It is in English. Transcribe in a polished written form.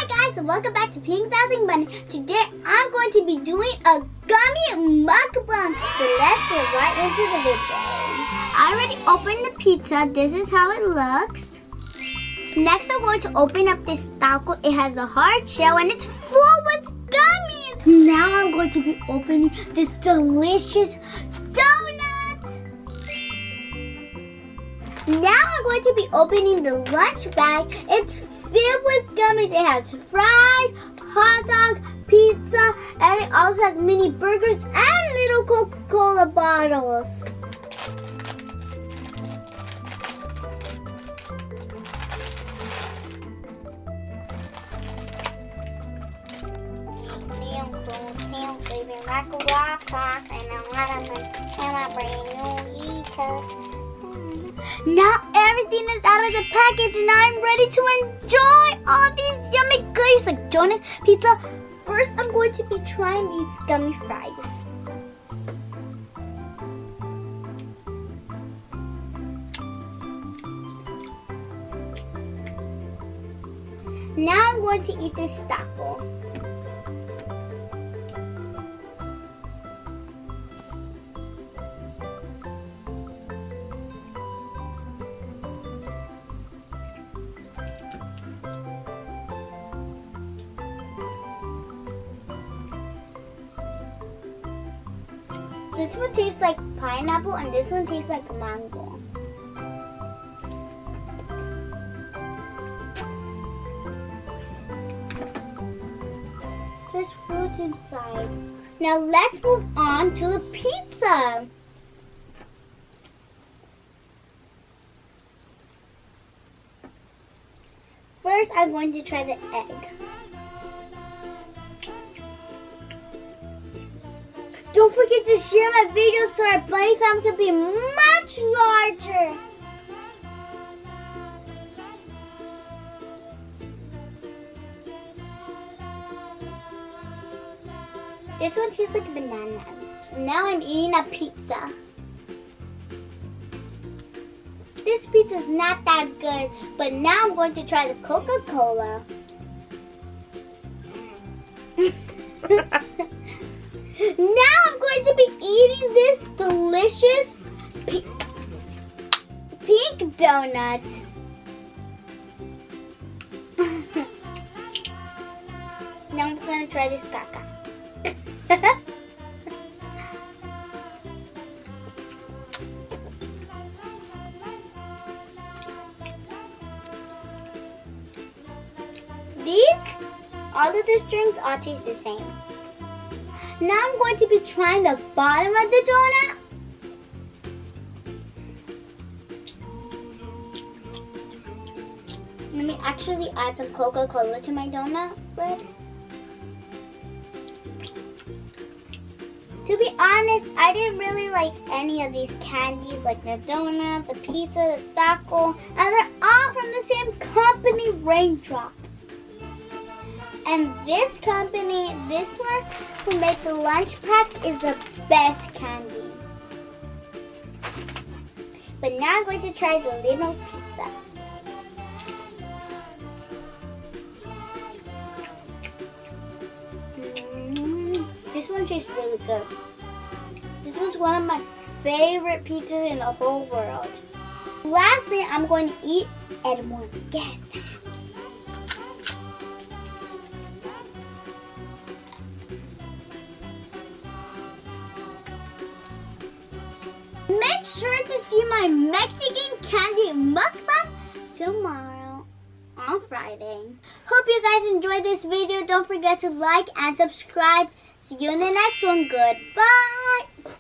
Hi guys, and welcome back to Pink Bouncing Bunny. Today I'm going to be doing a gummy mukbang. So let's get right into the video. I already opened the pizza. This is how it looks. Next I'm going to open up this taco. It has a hard shell and it's full with gummies. Now I'm going to be opening this delicious donut. Now I'm going to be opening the lunch bag. It's filled with gummies. It has fries, hot dog, pizza, and it also has mini burgers and little Coca-Cola bottles. Living like a rock clock, and I'm a brand new eater. Now everything is out of the package and I'm ready to enjoy all of these yummy goodies like donut, pizza. First, I'm going to be trying these gummy fries. Now I'm going to eat this taco. This one tastes like pineapple and this one tastes like mango. There's fruit inside. Now let's move on to the pizza. First, I'm going to try the egg. Don't forget to share my video so our bunny family can be much larger. This one tastes like bananas. Now I'm eating a pizza. This pizza is not that good, but now I'm going to try the Coca-Cola. Now I'm going to be eating this delicious pink donut. Now I'm going to try this caca. All of these drinks all taste the same. Now I'm going to be trying the bottom of the donut. Let me actually add some Coca-Cola to my donut bread. To be honest, I didn't really like any of these candies, like the donut, the pizza, the taco, and they're all from the same company, Raindrop. And this company, this one who made the lunch pack, is the best candy. But now I'm going to try the little pizza. This one tastes really good. This one's one of my favorite pizzas in the whole world. Lastly, I'm going to eat Edmond. Guess. Make sure to see my Mexican candy mukbang tomorrow on Friday. Hope you guys enjoyed this video. Don't forget to like and subscribe. See you in the next one. Goodbye.